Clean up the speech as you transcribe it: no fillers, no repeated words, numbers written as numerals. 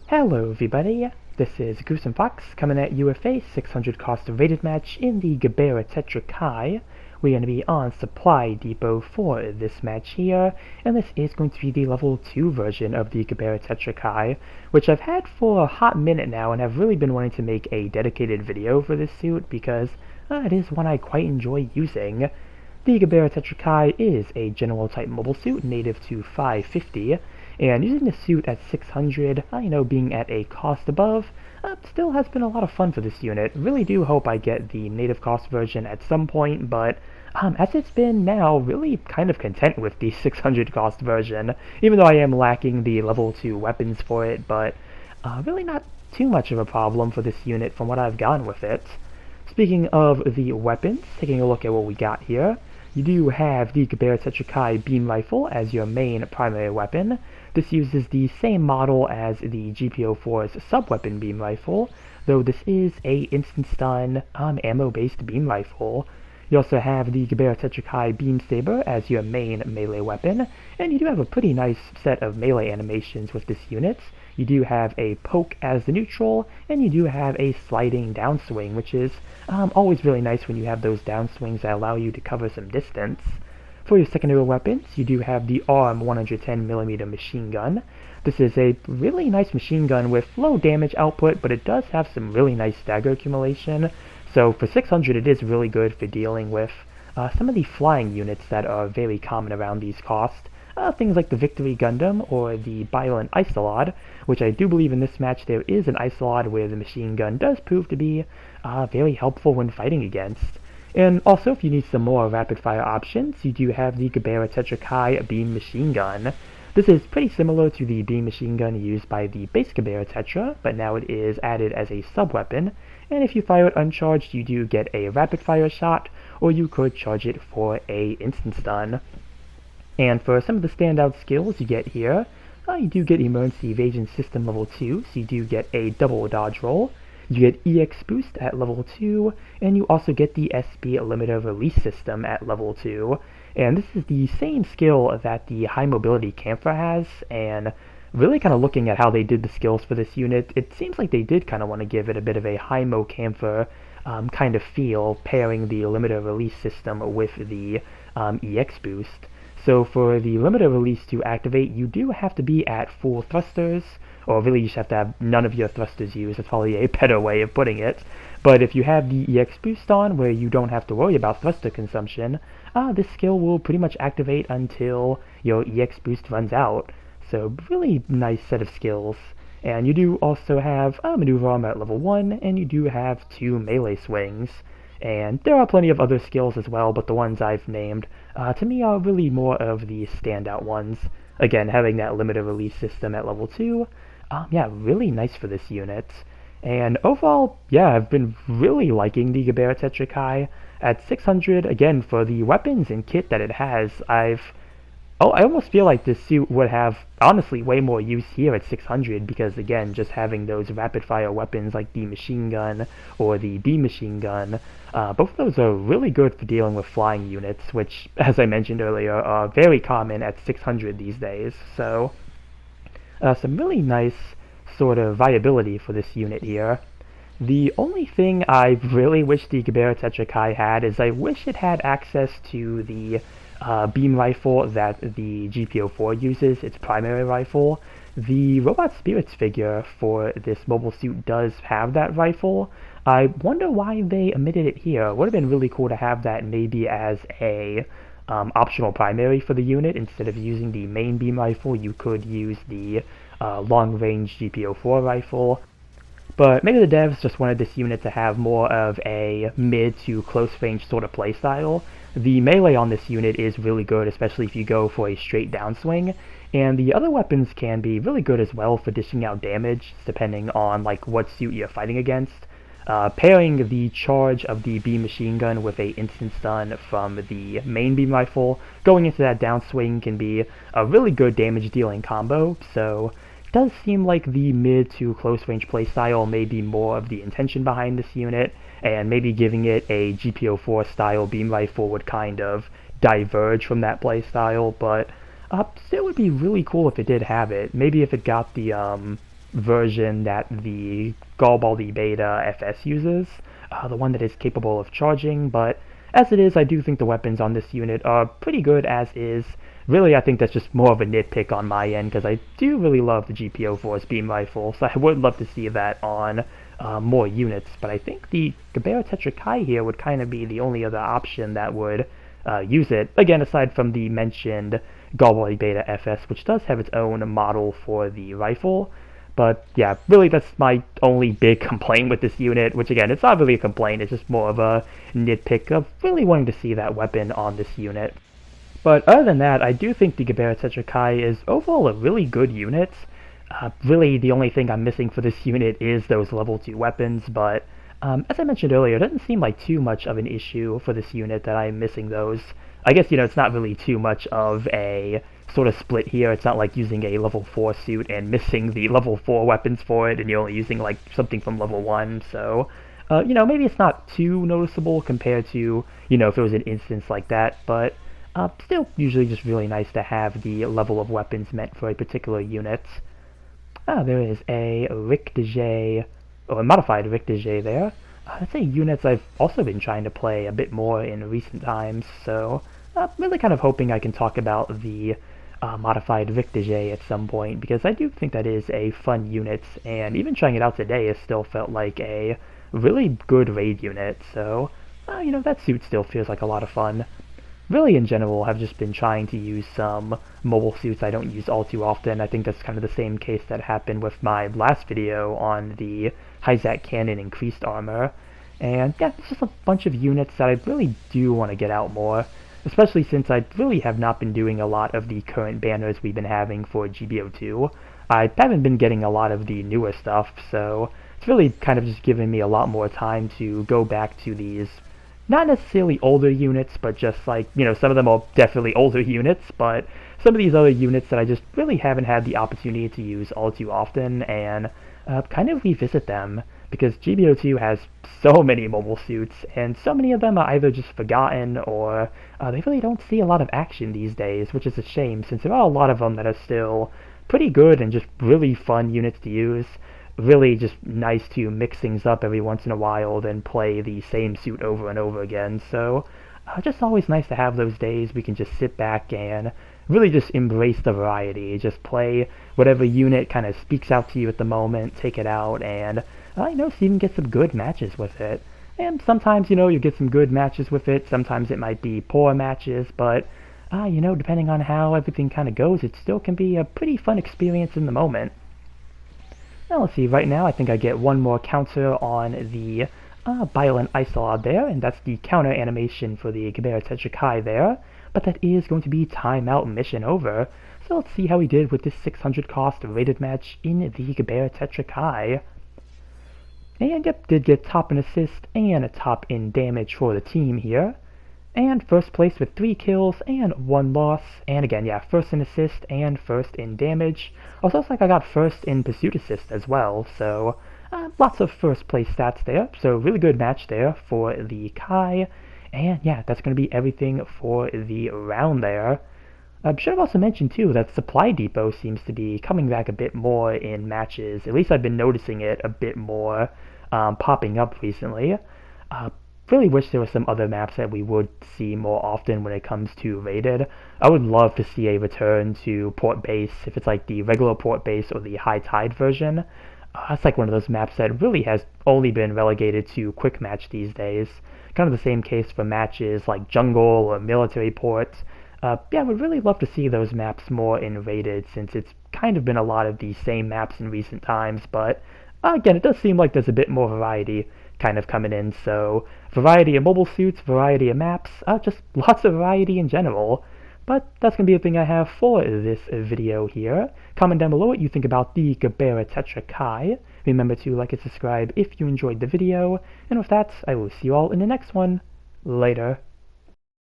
Hello everybody, this is Goose and Fox coming at you with a 600 cost rated match in the Gerbera Tetra Custom. We're going to be on Supply Depot for this match here, and this is going to be the level 2 version of the Gerbera Tetra Custom, which I've had for a hot minute now and have really been wanting to make a dedicated video for this suit because it is one I quite enjoy using. The Gerbera Tetra Custom is a general type mobile suit native to 550, and using the suit at 600, being at a cost above, still has been a lot of fun for this unit. Really do hope I get the native cost version at some point, but as it's been now, really kind of content with the 600 cost version, even though I am lacking the level 2 weapons for it, but really not too much of a problem for this unit from what I've gotten with it. Speaking of the weapons, taking a look at what we got here, you do have the Gerbera Tetra Custom beam rifle as your main primary weapon. This uses the same model as the GPO4's sub-weapon beam rifle, though this is a instant stun ammo-based beam rifle. You also have the Gerbera Tetra Custom beam saber as your main melee weapon, and you do have a pretty nice set of melee animations with this unit. You do have a poke as the neutral, and you do have a sliding downswing, which is always really nice when you have those downswings that allow you to cover some distance. For your secondary weapons, you do have the ARM 110mm machine gun. This is a really nice machine gun with low damage output, but it does have some really nice stagger accumulation. So for 600 it is really good for dealing with some of the flying units that are very common around these costs. Things like the Victory Gundam or the Violent Isolod, which I do believe in this match there is an Isolod where the machine gun does prove to be very helpful when fighting against. And also, if you need some more rapid-fire options, you do have the Gerbera Tetra Custom beam machine gun. This is pretty similar to the beam machine gun used by the base Gerbera Tetra, but now it is added as a sub-weapon, and if you fire it uncharged, you do get a rapid-fire shot, or you could charge it for a instant stun. And for some of the standout skills you get here, you do get Emergency Evasion System level 2, so you do get a double dodge roll. You get EX Boost at level 2, and you also get the SB Limiter Release System at level 2. And this is the same skill that the High Mobility Camphor has, and really kind of looking at how they did the skills for this unit, it seems like they did kind of want to give it a bit of a High Mo Camphor kind of feel, pairing the Limiter Release System with the EX Boost. So for the limiter release to activate, you do have to be at full thrusters, or really you just have to have none of your thrusters used. That's probably a better way of putting it. But if you have the EX boost on, where you don't have to worry about thruster consumption, this skill will pretty much activate until your EX boost runs out. So really nice set of skills. And you do also have maneuver armor at level 1, and you do have 2 melee swings. And there are plenty of other skills as well, but the ones I've named, to me, are really more of the standout ones. Again, having that limited release system at level 2, yeah, really nice for this unit. And overall, yeah, I've been really liking the Gerbera Tetra Custom. At 600, again, for the weapons and kit that it has, I almost feel like this suit would have, honestly, way more use here at 600 because, again, just having those rapid-fire weapons like the machine gun or the beam machine gun, both of those are really good for dealing with flying units, which, as I mentioned earlier, are very common at 600 these days. So, some really nice sort of viability for this unit here. The only thing I really wish the Gerbera Tetra Custom had is I wish it had access to the beam rifle that the GPO4 uses, its primary rifle. The Robot Spirits figure for this mobile suit does have that rifle. I wonder why they omitted it here. It would have been really cool to have that maybe as a optional primary for the unit. Instead of using the main beam rifle, you could use the long-range GPO4 rifle. But maybe the devs just wanted this unit to have more of a mid to close range sort of playstyle. The melee on this unit is really good, especially if you go for a straight downswing, and the other weapons can be really good as well for dishing out damage, depending on like what suit you're fighting against. Pairing the charge of the beam machine gun with a instant stun from the main beam rifle, going into that downswing can be a really good damage dealing combo, so it does seem like the mid to close range playstyle may be more of the intention behind this unit, and maybe giving it a GPO4 style beam rifle would kind of diverge from that playstyle, but still would be really cool if it did have it. Maybe if it got the version that the Gerbera Beta FS uses, the one that is capable of charging, but as it is, I do think the weapons on this unit are pretty good as is. Really, I think that's just more of a nitpick on my end, because I do really love the GPO-4's beam rifle, so I would love to see that on more units, but I think the Gerbera Tetra Custom here would kind of be the only other option that would use it, again, aside from the mentioned Gerbera Beta FS, which does have its own model for the rifle. But yeah, really that's my only big complaint with this unit, which again, it's not really a complaint, it's just more of a nitpick of really wanting to see that weapon on this unit. But other than that, I do think the Gerbera Tetra Custom is overall a really good unit. Really, the only thing I'm missing for this unit is those level 2 weapons, but as I mentioned earlier, it doesn't seem like too much of an issue for this unit that I'm missing those. I guess, it's not really too much of a sort of split here. It's not like using a level 4 suit and missing the level 4 weapons for it, and you're only using like something from level 1, so maybe it's not too noticeable compared to, if it was an instance like that, but still usually just really nice to have the level of weapons meant for a particular unit. There is a Ric de J, or a modified Ric de J there. That's a unit I've also been trying to play a bit more in recent times, so really kind of hoping I can talk about the modified Ric de J at some point, because I do think that is a fun unit, and even trying it out today has still felt like a really good raid unit, so that suit still feels like a lot of fun. Really, in general, I've just been trying to use some mobile suits I don't use all too often. I think that's kind of the same case that happened with my last video on the Hyzak Cannon increased armor. And yeah, it's just a bunch of units that I really do want to get out more, especially since I really have not been doing a lot of the current banners we've been having for GBO2. I haven't been getting a lot of the newer stuff, so it's really kind of just given me a lot more time to go back to these not necessarily older units, but just like, some of them are definitely older units, but some of these other units that I just really haven't had the opportunity to use all too often, and kind of revisit them, because GBO2 has so many mobile suits, and so many of them are either just forgotten, or they really don't see a lot of action these days, which is a shame, since there are a lot of them that are still pretty good and just really fun units to use. Really just nice to mix things up every once in a while, then play the same suit over and over again. So just always nice to have those days we can just sit back and really just embrace the variety. Just play whatever unit kind of speaks out to you at the moment, take it out, and see if you can get some good matches with it. And sometimes, you get some good matches with it. Sometimes it might be poor matches, but depending on how everything kind of goes, it still can be a pretty fun experience in the moment. Now let's see, right now I think I get one more counter on the Violent Isolad there, and that's the counter animation for the Gerbera Tetra Custom there, but that is going to be timeout mission over, so let's see how we did with this 600 cost rated match in the Gerbera Tetra Custom. And yep, did get top in assist and a top in damage for the team here. And first place with 3 kills and 1 loss. And again, yeah, first in assist and first in damage. Also, looks like I got first in pursuit assist as well, so lots of first place stats there. So really good match there for the Kai. And yeah, that's going to be everything for the round there. I should have also mentioned too that Supply Depot seems to be coming back a bit more in matches. At least I've been noticing it a bit more popping up recently. Really wish there were some other maps that we would see more often when it comes to rated. I would love to see a return to Port Base, if it's like the regular Port Base or the High Tide version. That's like one of those maps that really has only been relegated to quick match these days. Kind of the same case for matches like Jungle or Military Port. Yeah, I would really love to see those maps more in rated, since it's kind of been a lot of the same maps in recent times, but again, it does seem like there's a bit more variety kind of coming in, so variety of mobile suits, variety of maps, just lots of variety in general. But that's going to be the thing I have for this video here. Comment down below what you think about the Gerbera Tetra Custom. Remember to like and subscribe if you enjoyed the video, and with that, I will see you all in the next one. Later.